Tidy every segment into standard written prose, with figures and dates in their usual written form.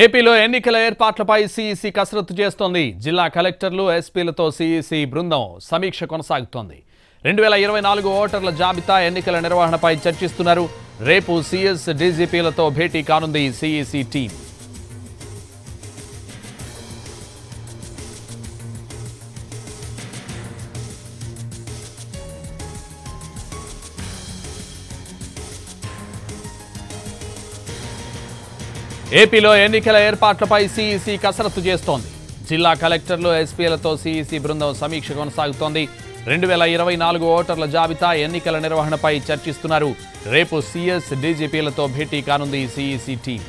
ఏపీలో ఎన్నికల ఏర్పాట్లపై సీఈసీ కసరత్తు చేస్తోంది. జిల్లా కలెక్టర్లు, ఎస్పీలతో సీఈసీ బృందం సమీక్ష కొనసాగుతోంది. 2024 ఓటర్ల జాబితా ఎన్నికల నిర్వహణపై చర్చిస్తున్నారు. రేపు సీఎస్, డీజీపీలతో భేటీ కానుంది సీఈసీ టీం. ఏపీలో ఎన్నికల ఏర్పాట్లపై సీఈసీ కసరత్తు చేస్తోంది. జిల్లా కలెక్టర్లు, ఎస్పీలతో సీఈసీ బృందం సమీక్ష కొనసాగుతోంది. 2024 ఓటర్ల జాబితా ఎన్నికల నిర్వహణపై చర్చిస్తున్నారు. రేపు సీఎస్, డీజీపీలతో భేటీ కానుంది సీఈసీ టీం.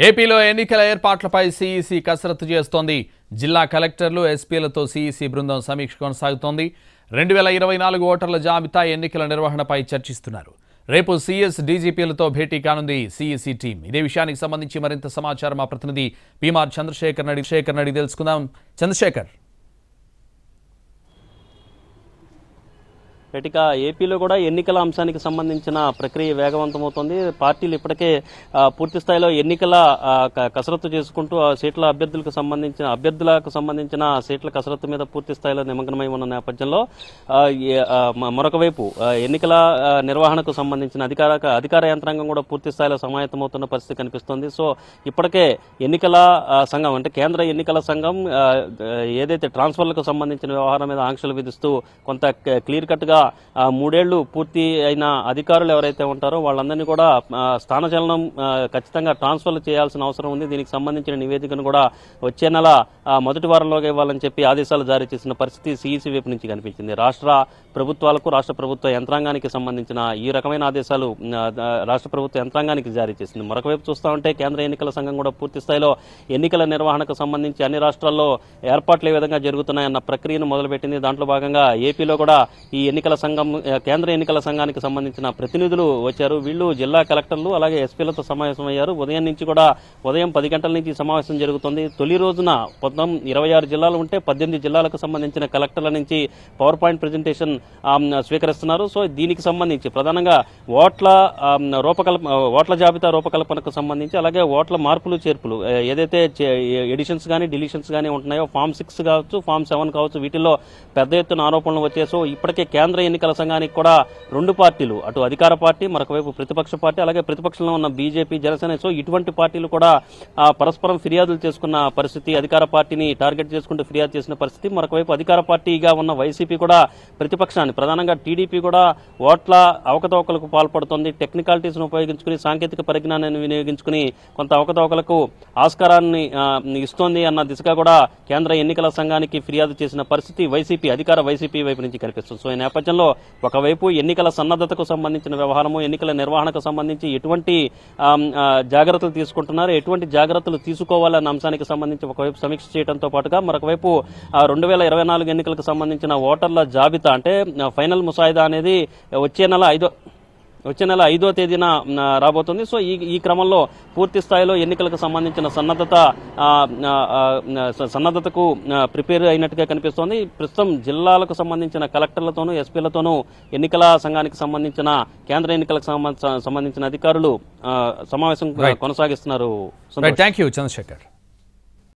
ఏపీలో ఎన్నికల ఏర్పాట్లపై సీఈసీ కసరత్తు చేస్తోంది. జిల్లా కలెక్టర్లు, ఎస్పీలతో సీఈసీ బృందం సమీక్ష కొనసాగుతోంది. 2024 ఓటర్ల జాబితా ఎన్నికల నిర్వహణపై చర్చిస్తున్నారు. రేపు సీఎస్, డీజీపీలతో భేటీ కానుంది సీఈసీ టీం. ఇదే విషయానికి సంబంధించి మరింత సమాచారం మా ప్రతినిధి పీమార్ చంద్రశేఖర్ నడి తెలుసుకుందాం. చంద్రశేఖర్, ఇక ఏపీలో కూడా ఎన్నికల అంశానికి సంబంధించిన ప్రక్రియ వేగవంతమవుతోంది. పార్టీలు ఇప్పటికే పూర్తి స్థాయిలో ఎన్నికల కసరత్తు చేసుకుంటూ సీట్ల అభ్యర్థులకు సంబంధించిన సీట్ల కసరత్తు మీద పూర్తి స్థాయిలో నిమగ్నమై ఉన్న నేపథ్యంలో మరొక వైపు ఎన్నికల నిర్వహణకు సంబంధించిన అధికార యంత్రాంగం కూడా పూర్తి స్థాయిలో సమాయత్తమవుతున్న పరిస్థితి కనిపిస్తోంది. సో ఇప్పటికే ఎన్నికల సంఘం అంటే కేంద్ర ఎన్నికల సంఘం ఏదైతే ట్రాన్స్ఫర్లకు సంబంధించిన వ్యవహారం మీద ఆంక్షలు విధిస్తూ కొంత క్లియర్ కట్ గా 3 ఏళ్లు పూర్తి అయిన అధికారులు ఎవరైతే ఉంటారో వాళ్ళందరినీ కూడా స్థానచలనం ఖచ్చితంగా ట్రాన్స్ఫర్లు చేయాల్సిన అవసరం ఉంది. దీనికి సంబంధించిన నివేదికను కూడా వచ్చే నెల మొదటి వారంలోగా ఇవ్వాలని చెప్పి ఆదేశాలు జారీ చేసిన పరిస్థితి సీఈసీ వైపు నుంచి కనిపించింది. రాష్ట్ర ప్రభుత్వాలకు, రాష్ట్ర ప్రభుత్వ యంత్రాంగానికి సంబంధించిన ఈ రకమైన ఆదేశాలు రాష్ట్ర ప్రభుత్వ యంత్రాంగానికి జారీ చేసింది. మరొక వైపు చూస్తా ఉంటే కేంద్ర ఎన్నికల సంఘం కూడా పూర్తి స్థాయిలో ఎన్నికల నిర్వహణకు సంబంధించి అన్ని రాష్ట్రాల్లో ఏర్పాట్లు ఏ విధంగా జరుగుతున్నాయన్న ప్రక్రియను మొదలుపెట్టింది. దాంట్లో భాగంగా ఏపీలో కూడా ఈ కేంద్ర ఎన్నికల సంఘానికి సంబంధించిన ప్రతినిధులు వచ్చారు. వీళ్ళు జిల్లా కలెక్టర్లు అలాగే ఎస్పీలతో సమావేశమయ్యారు. ఉదయం 10 గంటల నుంచి సమావేశం జరుగుతుంది. తొలి రోజున 26 జిల్లాలు ఉంటే 18 జిల్లాలకు సంబంధించిన కలెక్టర్ల నుంచి పవర్ పాయింట్ ప్రెజెంటేషన్ స్వీకరిస్తున్నారు. సో దీనికి సంబంధించి ప్రధానంగా ఓట్ల జాబితా రూపకల్పనకు సంబంధించి అలాగే ఓట్ల మార్పులు చేర్పులు ఏదైతే ఎడిషన్స్ కానీ డిలీషన్స్ కానీ ఉంటున్నాయో ఫామ్ 6 కావచ్చు, ఫామ్ 7 కావచ్చు, వీటిల్లో పెద్ద ఎత్తున ఆరోపణలు వచ్చాయి. సో ఇప్పటికే కేంద్ర ఎన్నికల సంఘానికి కూడా 2 పార్టీలు, అటు అధికార పార్టీ, మరొక వైపు ప్రతిపక్ష పార్టీ, అలాగే ప్రతిపక్షంలో ఉన్న బీజేపీ, జనసేన, సో ఇటువంటి పార్టీలు కూడా పరస్పరం ఫిర్యాదులు చేసుకున్న పరిస్థితి, అధికార పార్టీని టార్గెట్ చేసుకుంటూ ఫిర్యాదు చేసిన పరిస్థితి. మరొక వైపు అధికార పార్టీగా ఉన్న వైసీపీ కూడా ప్రతిపక్షాన్ని, ప్రధానంగా టీడీపీ కూడా ఓట్ల అవకతవకలకు పాల్పడుతోంది. టెక్నికాలిటీస్ను ఉపయోగించుకుని, సాంకేతిక పరిజ్ఞానాన్ని వినియోగించుకుని కొంత అవకతవకలకు ఆస్కారాన్ని ఇస్తోంది అన్న దిశగా కూడా కేంద్ర ఎన్నికల సంఘానికి ఫిర్యాదు చేసిన పరిస్థితి అధికార వైసీపీ వైపు నుంచి కనిపిస్తుంది. సో ఈ నేపథ్యంలో ఒకవైపు ఎన్నికల సన్నద్ధతకు సంబంధించిన వ్యవహారము, ఎన్నికల నిర్వహణకు సంబంధించి ఎటువంటి జాగ్రత్తలు తీసుకుంటున్నారు, ఎటువంటి జాగ్రత్తలు తీసుకోవాలన్న అంశానికి సంబంధించి ఒకవైపు సమీక్ష చేయడంతో పాటుగా మరొకవైపు 2024 ఎన్నికలకు సంబంధించిన ఓటర్ల జాబితా అంటే ఫైనల్ ముసాయిదా అనేది వచ్చే నెల 5వ తేదీన రాబోతుంది. సో ఈ క్రమంలో పూర్తి స్థాయిలో ఎన్నికలకు సంబంధించిన సన్నద్ధతకు ప్రిపేర్ అయినట్టుగా కనిపిస్తోంది. ప్రస్తుతం జిల్లాలకు సంబంధించిన కలెక్టర్లతోనూ, ఎస్పీలతోనూ ఎన్నికల సంఘానికి సంబంధించిన కేంద్ర ఎన్నికలకు సంబంధించిన అధికారులు సమావేశం కొనసాగిస్తున్నారు. థాంక్యూ చంద్రశేఖర్.